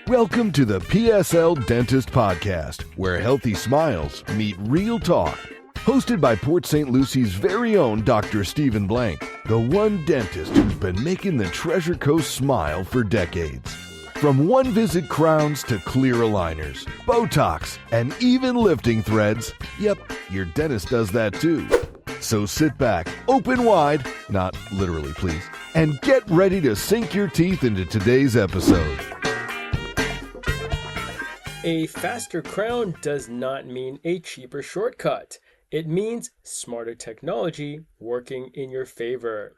Welcome to the PSL Dentist Podcast, where healthy smiles meet real talk. Hosted by Port St. Lucie's very own Dr. Stephen Blank, the one dentist who's been making the Treasure Coast smile for decades. From one-visit crowns to clear aligners, Botox, and even lifting threads, yep, your dentist does that too. So sit back, open wide, not literally please, and get ready to sink your teeth into today's episode. A faster crown does not mean a cheaper shortcut. It means smarter technology working in your favor.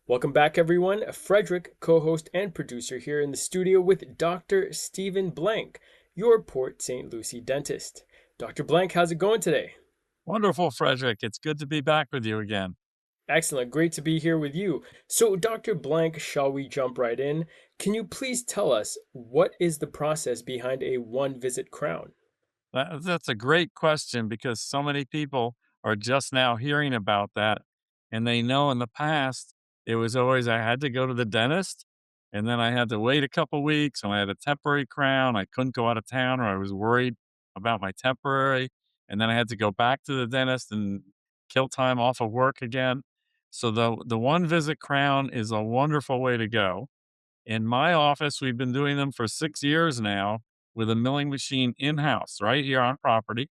Welcome back, everyone. Frederick, co-host and producer here in the studio with Dr. Stephen Blank, your Port St. Lucie dentist. Dr. Blank, how's it going today? Wonderful, Frederick. It's good to be back with you again. Excellent. Great to be here with you. So, Dr. Blank, shall we jump right in? Can you please tell us what is the process behind a one-visit crown? That's a great question because so many people are just now hearing about that. And they know in the past, it was always I had to go to the dentist and then I had to wait a couple weeks and I had a temporary crown. I couldn't go out of town or I was worried about my temporary. And then I had to go back to the dentist and kill time off of work again. So the one visit crown is a wonderful way to go. In my office, we've been doing them for 6 years now with a milling machine in-house right here on property.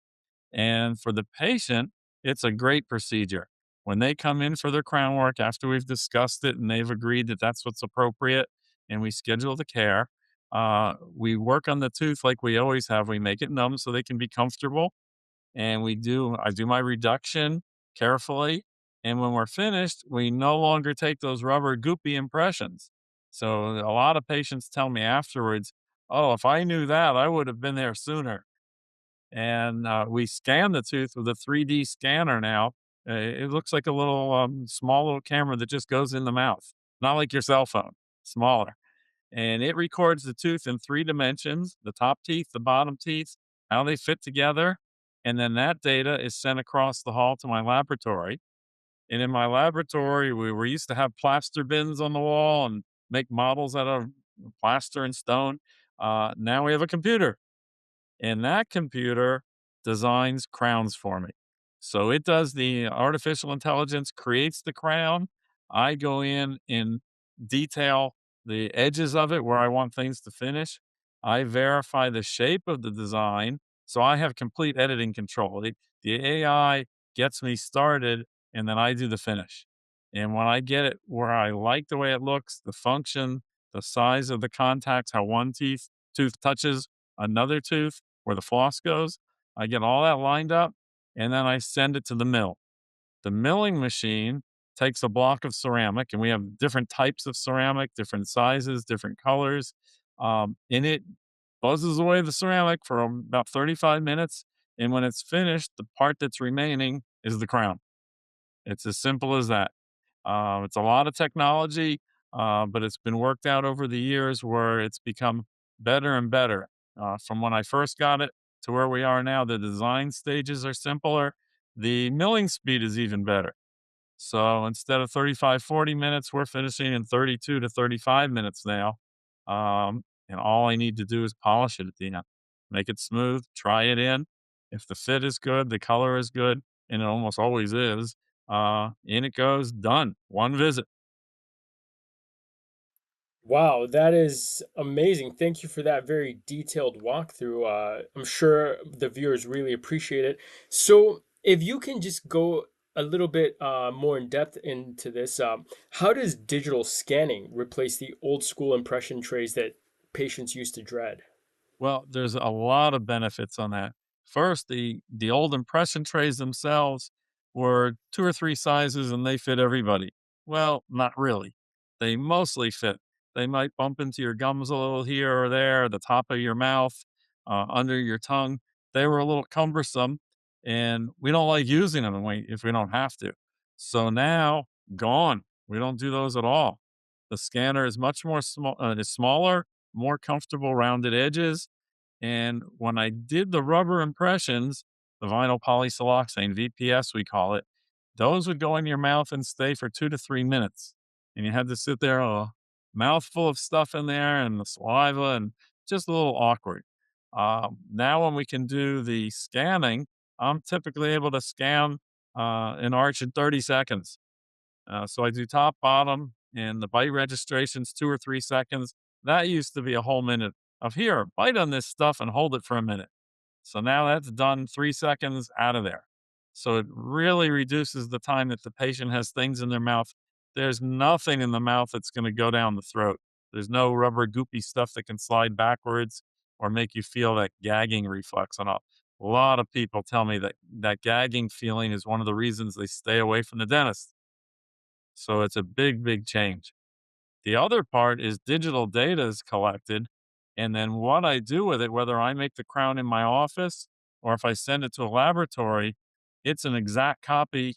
And for the patient, it's a great procedure. When they come in for their crown work after we've discussed it and they've agreed that that's what's appropriate and we schedule the care, we work on the tooth like we always have. We make it numb so they can be comfortable. And I do my reduction carefully. And when we're finished, we no longer take those rubber goopy impressions. So a lot of patients tell me afterwards, oh, if I knew that, I would have been there sooner. And we scan the tooth with a 3D scanner now. It looks like a little small little camera that just goes in the mouth, not like your cell phone, smaller. And it records the tooth in 3 dimensions, the top teeth, the bottom teeth, how they fit together. And then that data is sent across the hall to my laboratory. And in my laboratory, we were used to have plaster bins on the wall and make models out of plaster and stone. Now we have a computer, and that computer designs crowns for me. So it does the artificial intelligence, creates the crown. I go in and detail the edges of it where I want things to finish. I verify the shape of the design. So I have complete editing control. The AI gets me started and then I do the finish. And when I get it where I like the way it looks, the function, the size of the contacts, how one tooth touches another tooth, where the floss goes, I get all that lined up and then I send it to the mill. The milling machine takes a block of ceramic, and we have different types of ceramic, different sizes, different colors. And it buzzes away the ceramic for about 35 minutes. And when it's finished, the part that's remaining is the crown. It's as simple as that. It's a lot of technology, but it's been worked out over the years where it's become better and better. From when I first got it to where we are now, the design stages are simpler. The milling speed is even better. So instead of 35, 40 minutes, we're finishing in 32 to 35 minutes now. And all I need to do is polish it at the end, make it smooth, try it in. If the fit is good, the color is good, and it almost always is, in it goes, done. One visit. Wow, that is amazing. Thank you for that very detailed walkthrough. I'm sure the viewers really appreciate it. So, if you can just go a little bit more in depth into this, how does digital scanning replace the old school impression trays that patients used to dread? Well, there's a lot of benefits on that. First, the old impression trays themselves were 2 or 3 sizes and they fit everybody. Well, not really. They mostly fit. They might bump into your gums a little here or there, the top of your mouth, under your tongue. They were a little cumbersome, and we don't like using them if we don't have to. So now, gone. We don't do those at all. The scanner is much more is smaller, more comfortable rounded edges. And when I did the rubber impressions, the vinyl polysiloxane, VPS we call it, those would go in your mouth and stay for 2 to 3 minutes. And you had to sit there, a mouthful of stuff in there and the saliva and just a little awkward. Now, when we can do the scanning, I'm typically able to scan an arch in 30 seconds. So I do top, bottom, and the bite registration's 2 or 3 seconds. That used to be a whole minute of here, bite on this stuff and hold it for a minute. So now that's done 3 seconds out of there. So it really reduces the time that the patient has things in their mouth. There's nothing in the mouth that's going to go down the throat. There's no rubber goopy stuff that can slide backwards or make you feel that gagging reflex. And a lot of people tell me that that gagging feeling is one of the reasons they stay away from the dentist. So it's a big, big change. The other part is digital data is collected. And then what I do with it, whether I make the crown in my office or if I send it to a laboratory, it's an exact copy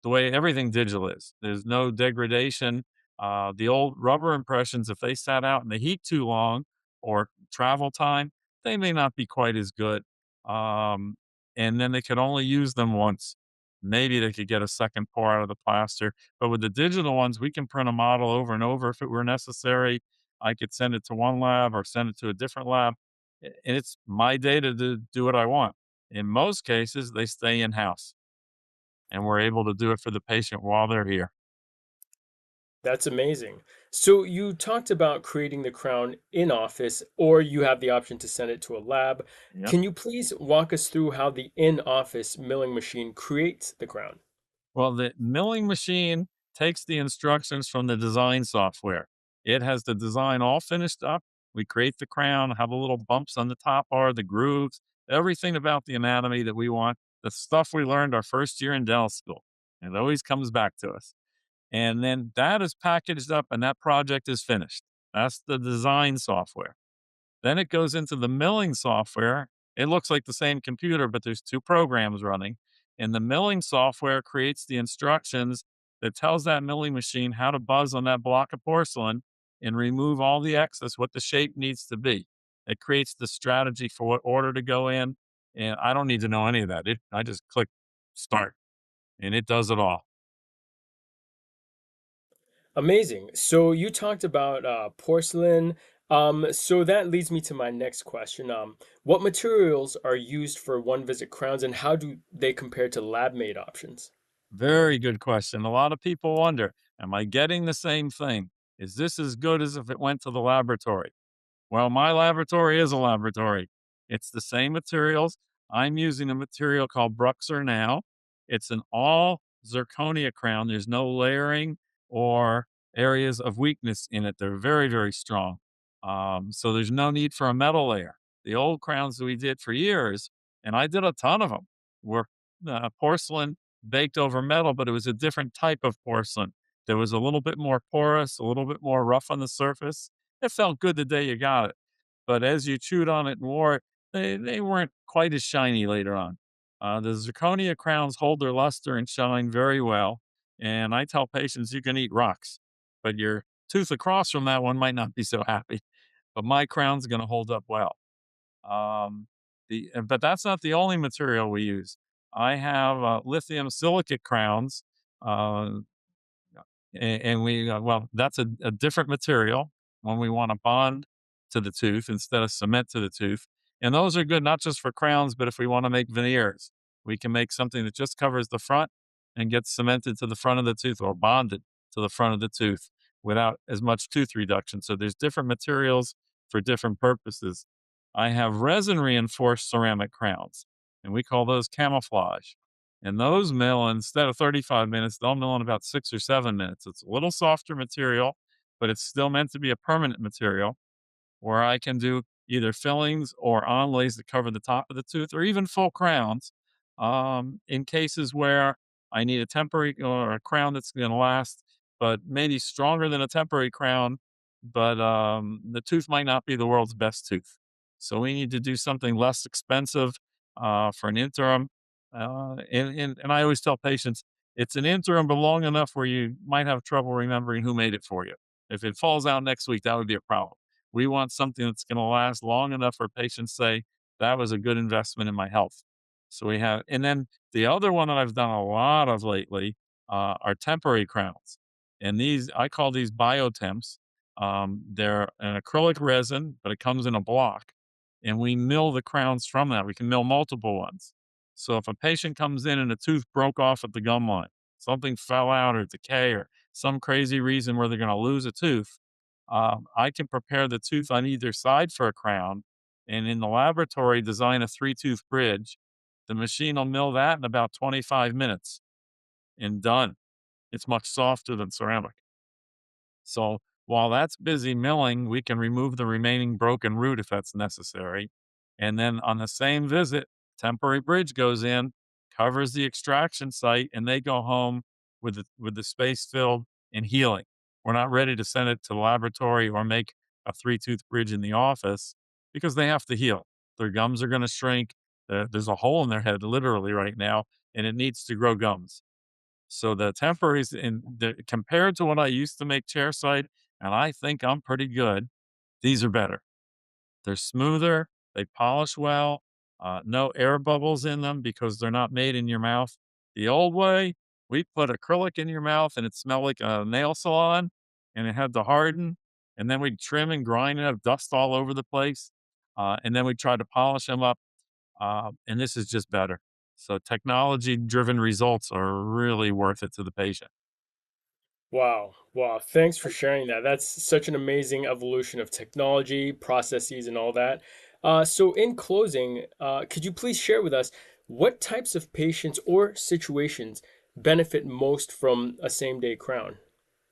the way everything digital is. There's no degradation. The old rubber impressions, if they sat out in the heat too long or travel time, they may not be quite as good. Um, and then they could only use them once. Maybe they could get a second pour out of the plaster. But with the digital ones, we can print a model over and over if it were necessary. I could send it to one lab or send it to a different lab. And it's my data to do what I want. In most cases, they stay in house and we're able to do it for the patient while they're here. That's amazing. So you talked about creating the crown in office, or you have the option to send it to a lab. Yep. Can you please walk us through how the in-office milling machine creates the crown? Well, the milling machine takes the instructions from the design software. It has the design all finished up. We create the crown, how the little bumps on the top are, the grooves, everything about the anatomy that we want, the stuff we learned our first year in dental school. It always comes back to us. And then that is packaged up and that project is finished. That's the design software. Then it goes into the milling software. It looks like the same computer, but there's two programs running. And the milling software creates the instructions that tells that milling machine how to buzz on that block of porcelain and remove all the excess, what the shape needs to be. It creates the strategy for what order to go in. And I don't need to know any of that. I just click start and it does it all. Amazing. So you talked about porcelain. So that leads me to my next question. What materials are used for one visit crowns and how do they compare to lab-made options? Very good question. A lot of people wonder, am I getting the same thing? Is this as good as if it went to the laboratory? Well, my laboratory is a laboratory. It's the same materials. I'm using a material called Bruxer now. It's an all zirconia crown. There's no layering or areas of weakness in it. They're very, very strong. So there's no need for a metal layer. The old crowns that we did for years, and I did a ton of them, were porcelain baked over metal, but it was a different type of porcelain. There was a little bit more porous, a little bit more rough on the surface. It felt good the day you got it, but as you chewed on it and wore it, they weren't quite as shiny later on. The zirconia crowns hold their luster and shine very well, and I tell patients you can eat rocks, but your tooth across from that one might not be so happy. But my crown's going to hold up well. Um, but that's not the only material we use. I have lithium silicate crowns. Uh, and we well, that's a different material when we want to bond to the tooth instead of cement to the tooth. And those are good not just for crowns, but if we want to make veneers, we can make something that just covers the front and gets cemented to the front of the tooth or bonded to the front of the tooth without as much tooth reduction. So there's different materials for different purposes. I have resin reinforced ceramic crowns, and we call those camouflage. And those mill instead of 35 minutes, they'll mill in about 6 or 7 minutes. It's a little softer material, but it's still meant to be a permanent material where I can do either fillings or onlays that cover the top of the tooth or even full crowns in cases where I need a temporary or a crown that's going to last, but maybe stronger than a temporary crown, but the tooth might not be the world's best tooth. So we need to do something less expensive for an interim. And I always tell patients it's an interim, but long enough where you might have trouble remembering who made it for you. If it falls out next week, that would be a problem. We want something that's going to last long enough for patients say that was a good investment in my health. So we have, and then the other one that I've done a lot of lately are temporary crowns, and these I call these biotemps. They're an acrylic resin, but it comes in a block, and we mill the crowns from that. We can mill multiple ones. So if a patient comes in and a tooth broke off at the gum line, something fell out or decay or some crazy reason where they're going to lose a tooth, I can prepare the tooth on either side for a crown, and in the laboratory design a three-tooth bridge. The machine will mill that in about 25 minutes and done. It's much softer than ceramic. So while that's busy milling, we can remove the remaining broken root if that's necessary. And then on the same visit, temporary bridge goes in, covers the extraction site, and they go home with the space filled and healing. We're not ready to send it to the laboratory or make a three-tooth bridge in the office because they have to heal. Their gums are going to shrink. There's a hole in their head literally right now, and it needs to grow gums. So the temporaries compared to what I used to make chairside, and I think I'm pretty good, these are better. They're smoother, they polish well, no air bubbles in them because they're not made in your mouth. The old way, we put acrylic in your mouth and it smelled like a nail salon and it had to harden. And then we'd trim and grind and have dust all over the place. And then we'd try to polish them up. And this is just better. So technology driven results are really worth it to the patient. Wow. Wow. Thanks for sharing that. That's such an amazing evolution of technology, processes, and all that. So, in closing, could you please share with us what types of patients or situations benefit most from a same day crown?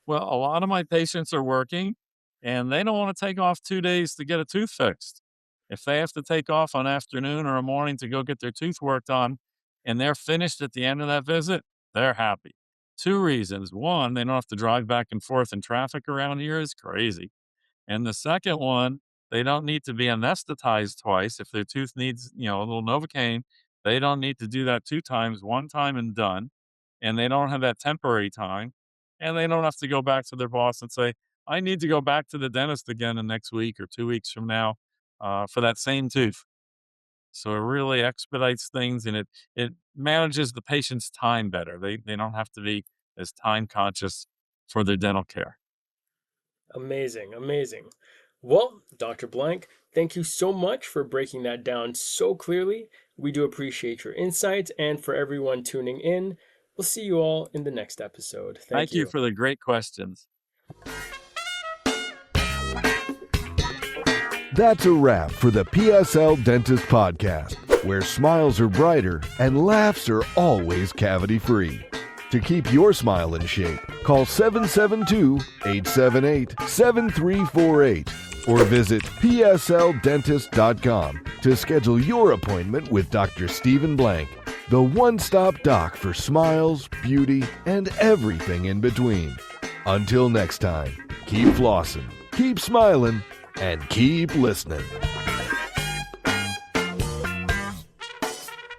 Well, a lot of my patients are working and they don't want to take off 2 days to get a tooth fixed. If they have to take off an afternoon or a morning to go get their tooth worked on and they're finished at the end of that visit, they're happy. Two reasons. One, they don't have to drive back and forth in traffic around here is crazy. And the second one, they don't need to be anesthetized twice. If their tooth needs, a little Novocaine, they don't need to do that 2 times, one time and done. And they don't have that temporary time. And they don't have to go back to their boss and say, I need to go back to the dentist again in next week or 2 weeks from now for that same tooth. So it really expedites things and it manages the patient's time better. They don't have to be as time conscious for their dental care. Amazing. Amazing. Well, Dr. Blank, thank you so much for breaking that down so clearly. We do appreciate your insights, and for everyone tuning in, we'll see you all in the next episode. Thank Thank you you. for the great questions. That's a wrap for the PSL Dentist Podcast, where smiles are brighter and laughs are always cavity-free. To keep your smile in shape, call 772-878-7348 or visit psldentist.com to schedule your appointment with Dr. Stephen Blank, the one-stop doc for smiles, beauty, and everything in between. Until next time, keep flossing, keep smiling, and keep listening.